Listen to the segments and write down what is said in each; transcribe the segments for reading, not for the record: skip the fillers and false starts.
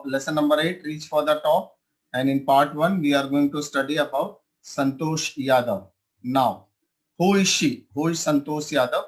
Lesson number 8, Reach for the Top. And in part 1, we are going to study about Santosh Yadav. Now, who is she? Who is Santosh Yadav?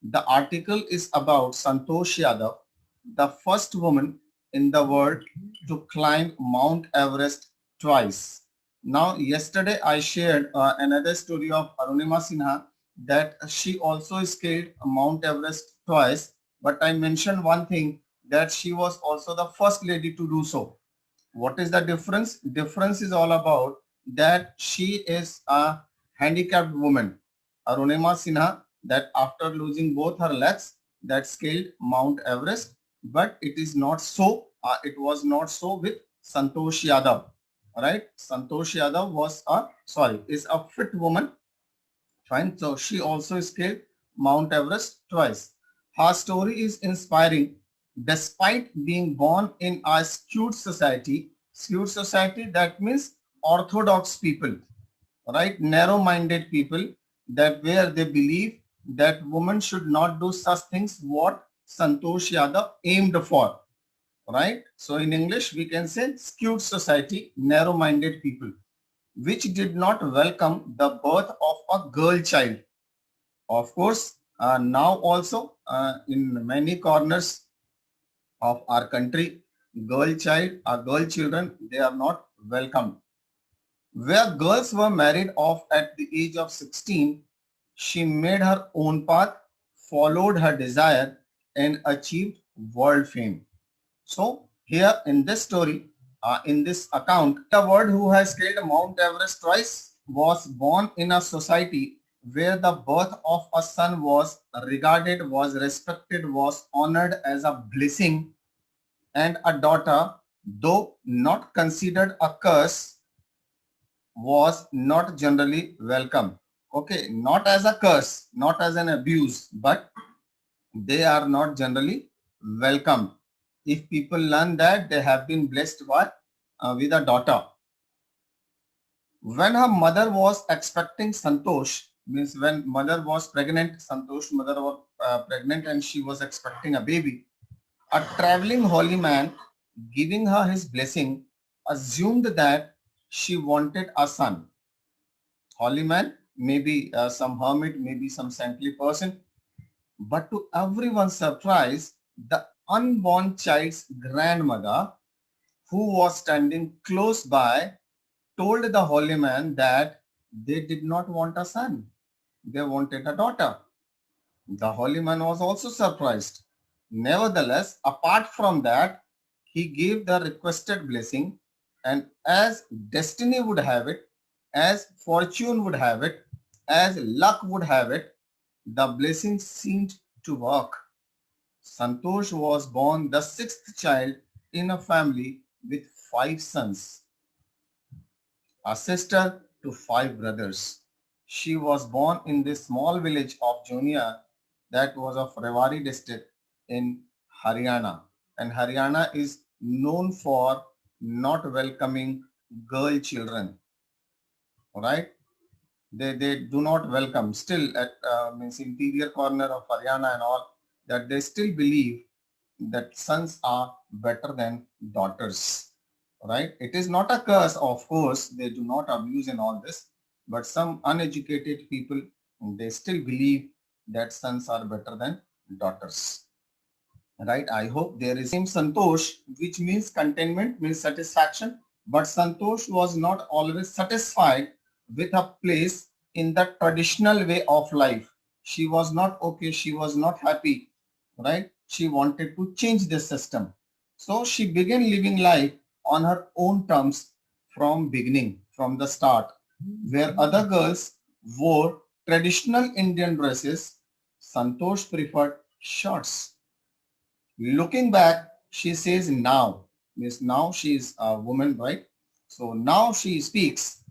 The article is about Santosh Yadav, the first woman in the world to climb Mount Everest twice. Now, yesterday I shared another story of Arunima Sinha that she also scaled Mount Everest twice. But I mentioned one thing, that she was also the first lady to do so. What is the difference? Difference is all about that she is a handicapped woman. Arunima Sinha, that after losing both her legs, that scaled Mount Everest, but it is not so. It was not so with Santosh Yadav. Right? Santosh Yadav is a fit woman. Fine. So she also scaled Mount Everest twice. Her story is inspiring despite being born in a skewed society. Skewed society, that means orthodox people, right? Narrow-minded people, that where they believe that women should not do such things what Santosh Yadav aimed for, right? So in English, we can say skewed society, narrow-minded people, which did not welcome the birth of a girl child. Of course, now also in many corners of our country, girl children, they are not welcome. Where girls were married off at the age of 16, she made her own path, followed her desire, and achieved world fame. So here in this story, in this account, the word who has scaled Mount Everest twice was born in a society where the birth of a son was regarded, was respected, was honored as a blessing, and a daughter, though not considered a curse, was not generally welcome. Okay, not as a curse, not as an abuse, but they are not generally welcome. If people learn that they have been blessed with a daughter. When her mother was expecting Santosh, means when mother was pregnant, Santosh mother was pregnant and she was expecting a baby, a traveling holy man giving her his blessing assumed that she wanted a son. Holy man, maybe some hermit, maybe some saintly person. But to everyone's surprise, the unborn child's grandmother, who was standing close by, told the holy man that they did not want a son. They wanted a daughter. The holy man was also surprised. Nevertheless, apart from that, he gave the requested blessing, and as destiny would have it, as fortune would have it, as luck would have it, the blessing seemed to work. Santosh was born the sixth child in a family with five sons, a sister to five brothers. She was born in this small village of Jonia that was of Rewari district in Haryana. And Haryana is known for not welcoming girl children, right? They do not welcome still at means interior corner of Haryana and all, that they still believe that sons are better than daughters, right? It is not a curse, of course, they do not abuse in all this, but some uneducated people, they still believe that sons are better than daughters, right? I hope there is name Santosh, which means contentment, means satisfaction, but Santosh was not always satisfied with her place in the traditional way of life. She was not okay, she was not happy, right? She wanted to change this system. So she began living life on her own terms from beginning, from the start, where other girls wore traditional Indian dresses. Santosh preferred shorts. Looking back, she says now, means now she is a woman, right? So now she speaks.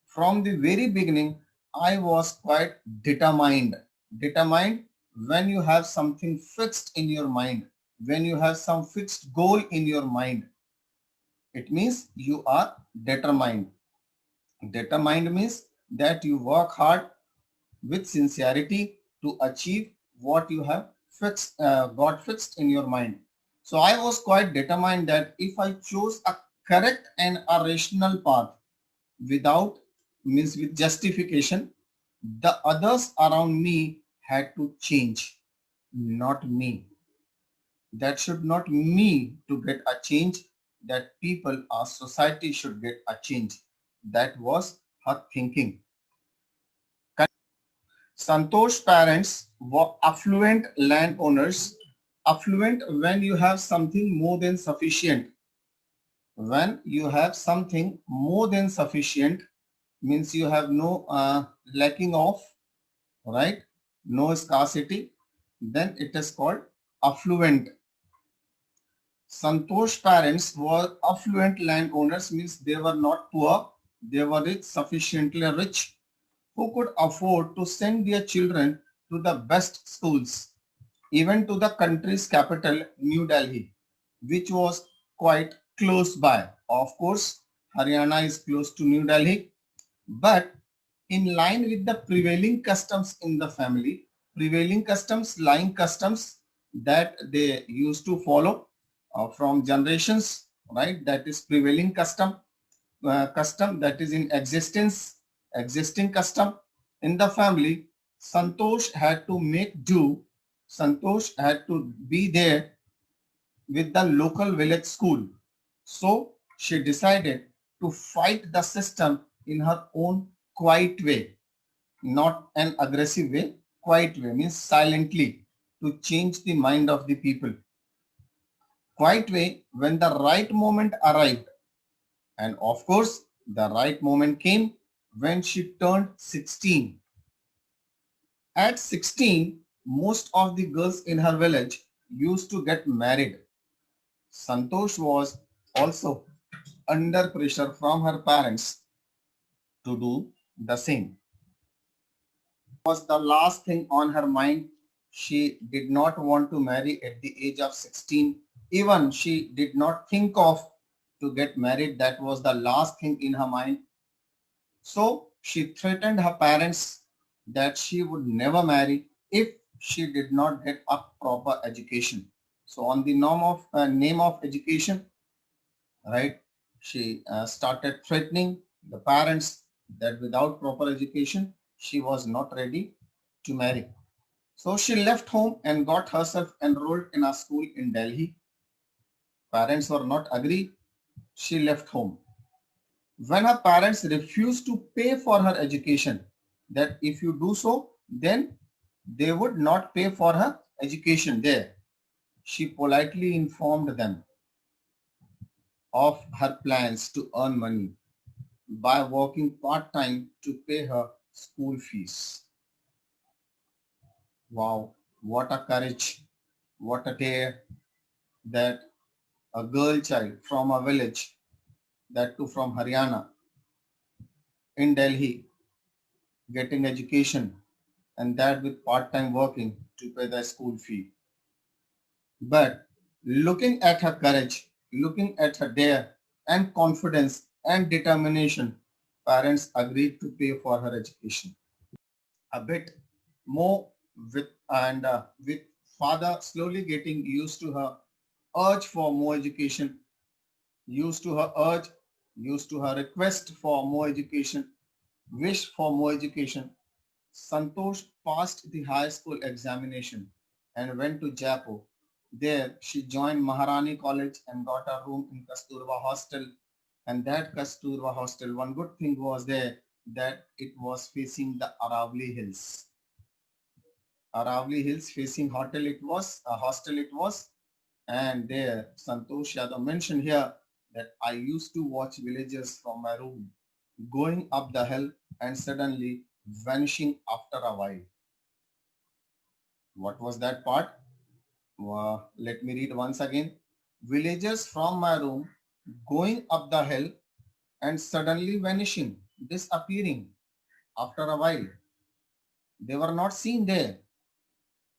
From the very beginning, I was quite determined. Determined when you have something fixed in your mind, when you have some fixed goal in your mind, it means you are determined. Determined means that you work hard with sincerity to achieve what you have got fixed in your mind. So I was quite determined that if I chose a correct and a rational path without means with justification, the others around me had to change, not me. That should not me to get a change, that people or society should get a change. That was her thinking. Santosh's parents were affluent landowners. Affluent when you have something more than sufficient. When you have something more than sufficient means you have no lacking of, right? No scarcity. Then it is called affluent. Santosh's parents were affluent landowners means they were not poor. They were rich, sufficiently rich, who could afford to send their children to the best schools, even to the country's capital, New Delhi, which was quite close by. Of course, Haryana is close to New Delhi, but in line with the prevailing customs in the family, prevailing customs, lying customs that they used to follow from generations, right? That is prevailing custom that is in existence, existing custom in the family. Santosh had to make do. Santosh had to be there with the local village school. So she decided to fight the system in her own quiet way, not an aggressive way. Quiet way means silently, to change the mind of the people. Quiet way when the right moment arrived. And of course, the right moment came when she turned 16. At 16, most of the girls in her village used to get married. Santosh was also under pressure from her parents to do the same. Was the last thing on her mind. She did not want to marry at the age of 16. Even she did not think of to get married. That was the last thing in her mind. So she threatened her parents that she would never marry if she did not get a proper education. So on the name of education, right, she started threatening the parents that without proper education, she was not ready to marry. So she left home and got herself enrolled in a school in Delhi. Parents were not agree. She left home. When her parents refused to pay for her education, that if you do so, then they would not pay for her education there. She politely informed them of her plans to earn money by working part-time to pay her school fees. Wow, what a courage, what a dare that a girl child from a village, that too from Haryana, in Delhi, getting education, and that with part-time working to pay the school fee. But looking at her courage, looking at her dare and confidence and determination, parents agreed to pay for her education. A bit more with father slowly getting used to her urge for more education, used to her urge, used to her request for more education, wish for more education. Santosh passed the high school examination and went to Jaipur. There, she joined Maharani College and got a room in Kasturba Hostel. And that Kasturba Hostel, one good thing was there that it was facing the Aravali Hills. Aravali Hills facing hostel it was, and there Santosh Yadav mentioned here that I used to watch villagers from my room going up the hill and suddenly vanishing after a while. What was that part? Let me read once again. Villagers from my room going up the hill and suddenly vanishing, disappearing after a while. They were not seen there.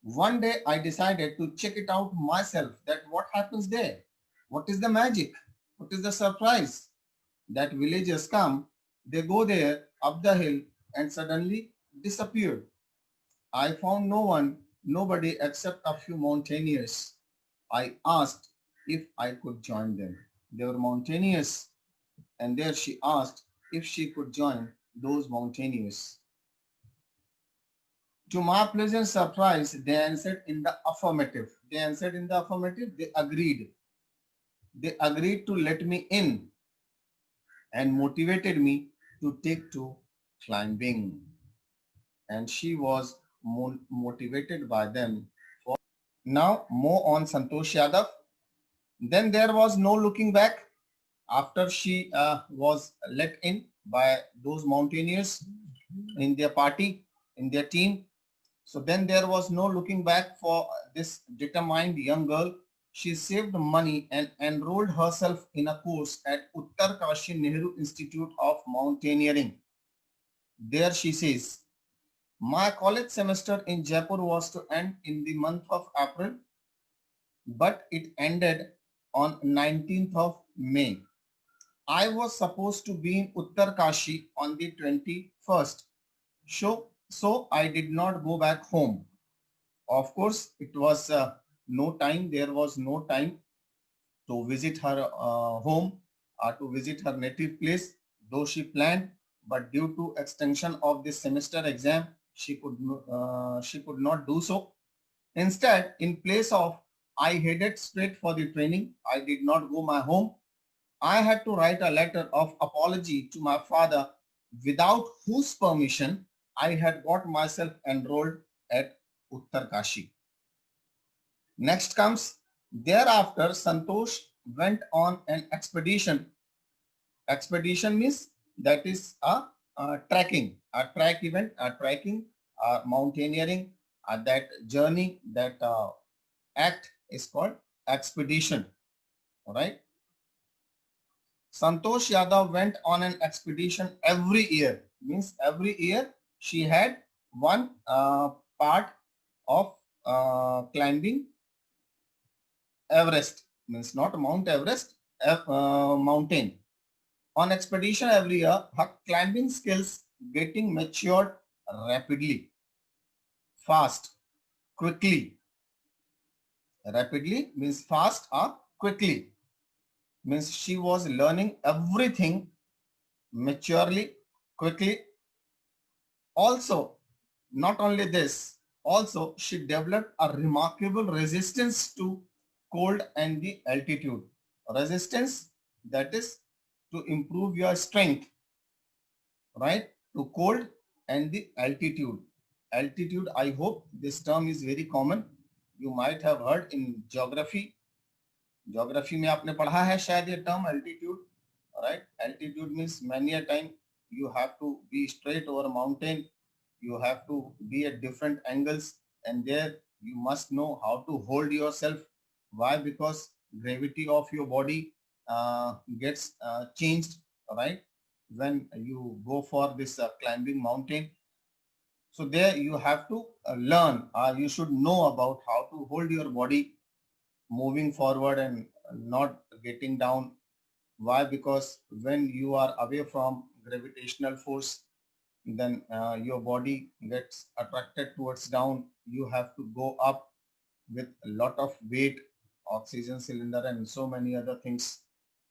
One day I decided to check it out myself that what happens there? What is the magic? What is the surprise? That villagers come, they go there up the hill and suddenly disappeared. I found no one, nobody except a few mountaineers. I asked, if I could join them. They were mountaineers, and there she asked if she could join those mountaineers. To my pleasant surprise, they answered in the affirmative. They answered in the affirmative. They agreed. They agreed to let me in and motivated me to take to climbing. And she was motivated by them. Now, more on Santosh Yadav. Then there was no looking back after she was let in by those mountaineers in their party, in their team. So then there was no looking back for this determined young girl. She saved money and enrolled herself in a course at Uttar Kashi Nehru Institute of Mountaineering. There she says, my college semester in Jaipur was to end in the month of April, but it ended on 19th of May. I was supposed to be in Uttar Kashi on the 21st. So I did not go back home. Of course, it was no time. There was no time to visit her home or to visit her native place, though she planned, but due to extension of this semester exam, she could not do so. Instead, in place of I headed straight for the training, I did not go my home. I had to write a letter of apology to my father, without whose permission I had got myself enrolled at Uttar Kashi. Next comes, thereafter Santosh went on an expedition. Expedition means that is a trekking, a track event, a trekking, mountaineering, that journey, that act is called expedition. All right. Santosh Yadav went on an expedition every year. Means every year she had one part of climbing Everest. Means not Mount Everest, mountain. On expedition every year, her climbing skills getting matured rapidly, fast, quickly. Rapidly means fast or quickly. Means she was learning everything maturely, quickly. Also, not only this, also she developed a remarkable resistance to cold and the altitude. Resistance, that is to improve your strength, right, to cold and the altitude. Altitude, I hope this term is very common. You might have heard in geography. Geography में आपने पढ़ा है शायद ये term altitude, right? Altitude means many a time you have to be straight over a mountain. You have to be at different angles, and there you must know how to hold yourself. Why? Because gravity of your body gets changed, right, when you go for this climbing mountain. So there you have to learn, you should know about how to hold your body moving forward and not getting down. Why? Because when you are away from gravitational force, then your body gets attracted towards down. You have to go up with a lot of weight, oxygen cylinder, and so many other things.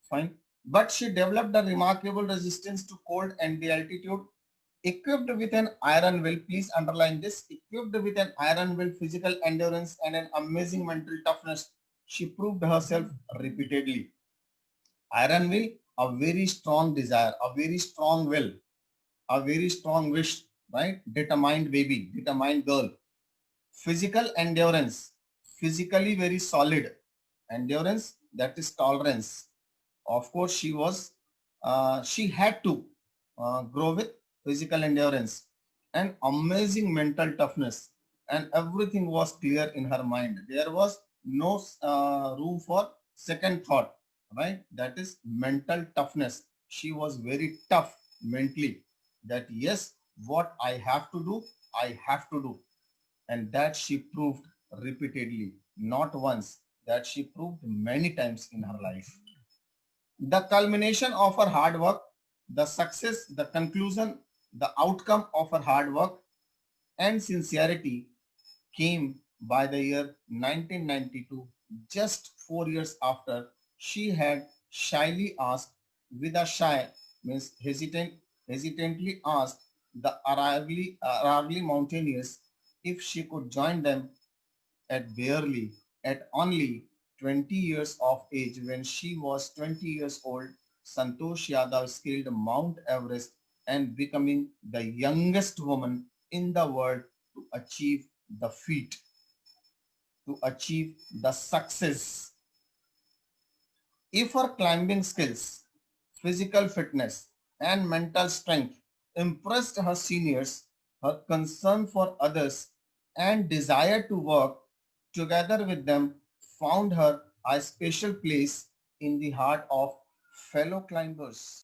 Fine. But she developed a remarkable resistance to cold and the altitude. Equipped with an iron will, please underline this, equipped with an iron will, physical endurance, and an amazing mental toughness, she proved herself repeatedly. Iron will, a very strong desire, a very strong will, a very strong wish, right? Determined baby, determined girl. Physical endurance, physically very solid. Endurance, that is tolerance. Of course, she had to grow with physical endurance and amazing mental toughness, and everything was clear in her mind. There was no room for second thought, right? That is mental toughness. She was very tough mentally, that yes, what I have to do, I have to do. And that she proved repeatedly, not once, that she proved many times in her life. The culmination of her hard work, the success, the conclusion, the outcome of her hard work and sincerity came by the year 1992, just 4 years after she had shyly asked, with a shy means hesitantly asked the Aravalli mountaineers if she could join them at only 20 years of age. When she was 20 years old, Santosh Yadav scaled Mount Everest and becoming the youngest woman in the world to achieve the feat, to achieve the success. If her climbing skills, physical fitness, and mental strength impressed her seniors, her concern for others and desire to work together with them found her a special place in the heart of fellow climbers.